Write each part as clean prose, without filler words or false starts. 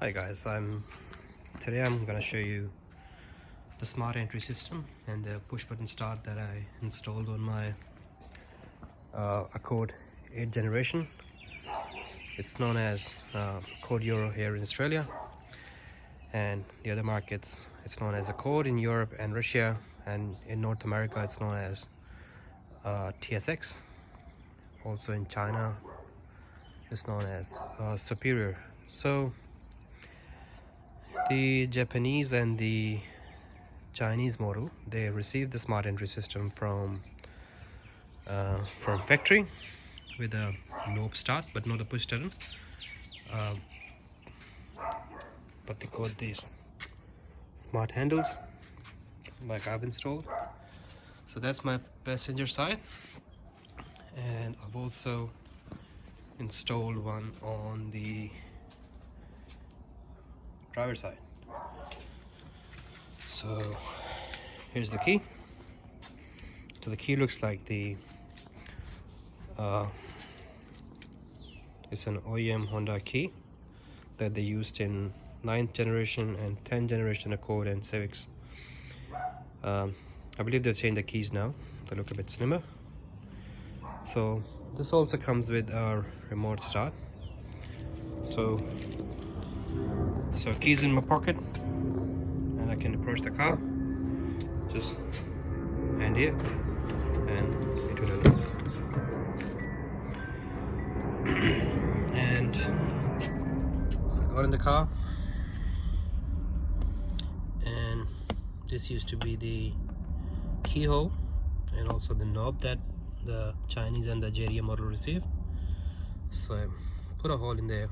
Hi guys, today I'm gonna show you the smart entry system and the push button start that I installed on my Acura 8th generation. It's known as Acura Euro here in Australia, and the other markets it's known as Acura in Europe and Russia, and in North America it's known as TSX. Also in China it's known as Superior. So the Japanese and the Chinese model, they received the smart entry system from factory with a knob start but not a push button, but they got these smart handles like I've installed. So that's my passenger side, and I've also installed one on the driver side. So here's the key. So the key looks like it's an OEM Honda key that they used in 9th generation and 10th generation Accord and Civics. I believe they've changed the keys now. They look a bit slimmer. So this also comes with our remote start. So keys in my pocket, and I can approach the car. Just hand it, and it will unlock. And so I got in the car, and this used to be the keyhole and also the knob that the Chinese and the JDM model received. So I put a hole in there,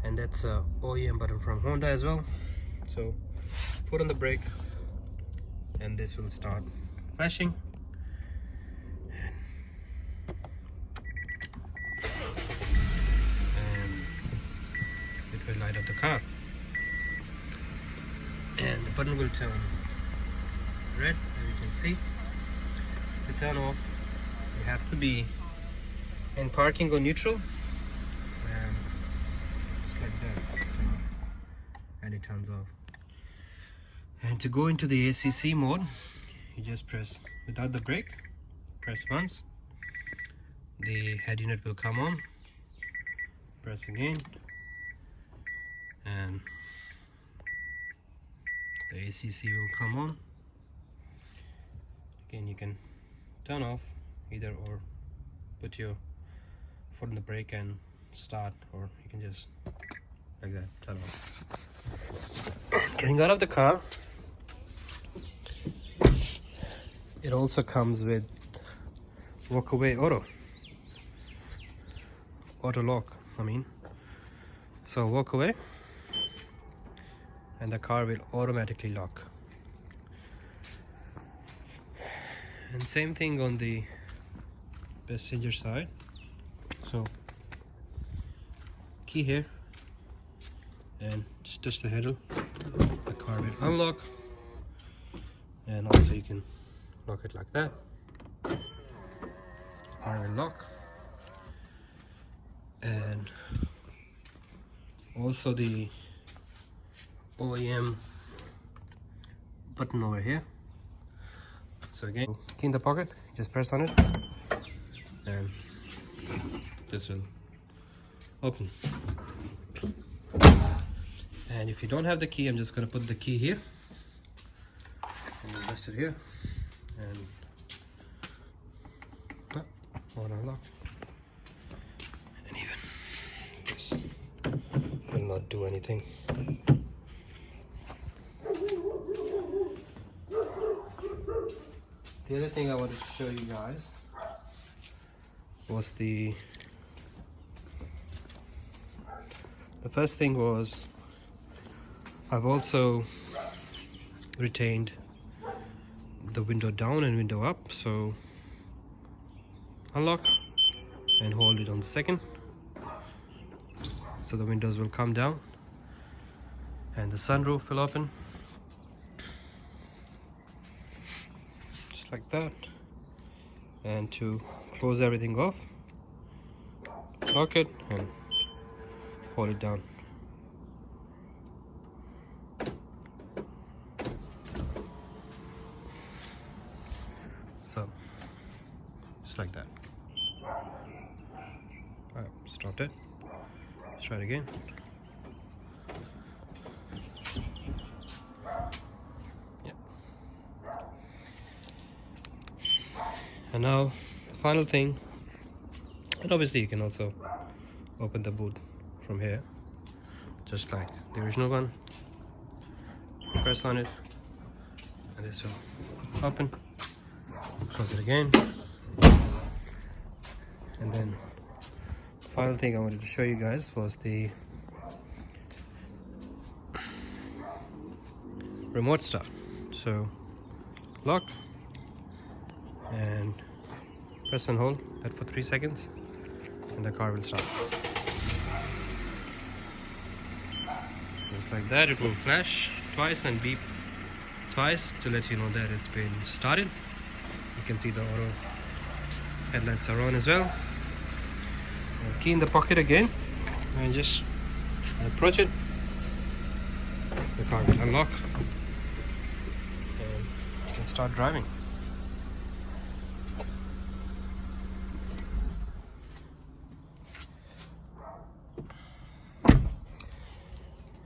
and that's a OEM button from Honda as well. So put on the brake, and this will start flashing. And it will light up the car, and the button will turn red, as you can see. To turn off, you have to be in parking or neutral, and just like that, and it turns off. And to go into the ACC mode, you just press without the brake, press once, the head unit will come on, press again, and the ACC will come on. Again, you can turn off either, or put your foot on the brake and start, or you can just like that turn off. Getting out of the car, it also comes with walk-away auto lock, so walk away and the car will automatically lock. And same thing on the passenger side. So key here, and just touch the handle, the car will unlock, and also you can lock it like that. The car will lock. And also the OEM button over here. So again, key in the pocket, just press on it, and this will open. And if you don't have the key, I'm just going to put the key here and rest it here, and won't unlock. And even this will not do anything. The other thing I wanted to show you guys was the first thing was I've also retained the window down and window up. So unlock and hold it on the second, so the windows will come down and the sunroof will open just like that. And to close everything off, lock it and hold it down. just like that. Alright, stopped it. Let's try it again. Yep. And now, the final thing, and obviously you can also open the boot from here, just like the original one. Press on it, and this will open. Close it again, and then the final thing I wanted to show you guys was the remote start. So lock and press and hold that for 3 seconds, and the car will start. Just like that, it will flash twice and beep twice to let you know that it's been started. You can see the auto headlights are on as well. Key in the pocket again, and just approach it. The car will unlock and you can start driving.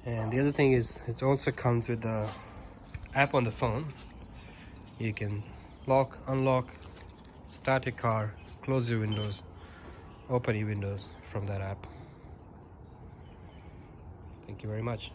And the other thing is, it also comes with the app on the phone. You can lock, unlock, start your car, close your windows, open your windows from that app. Thank you very much.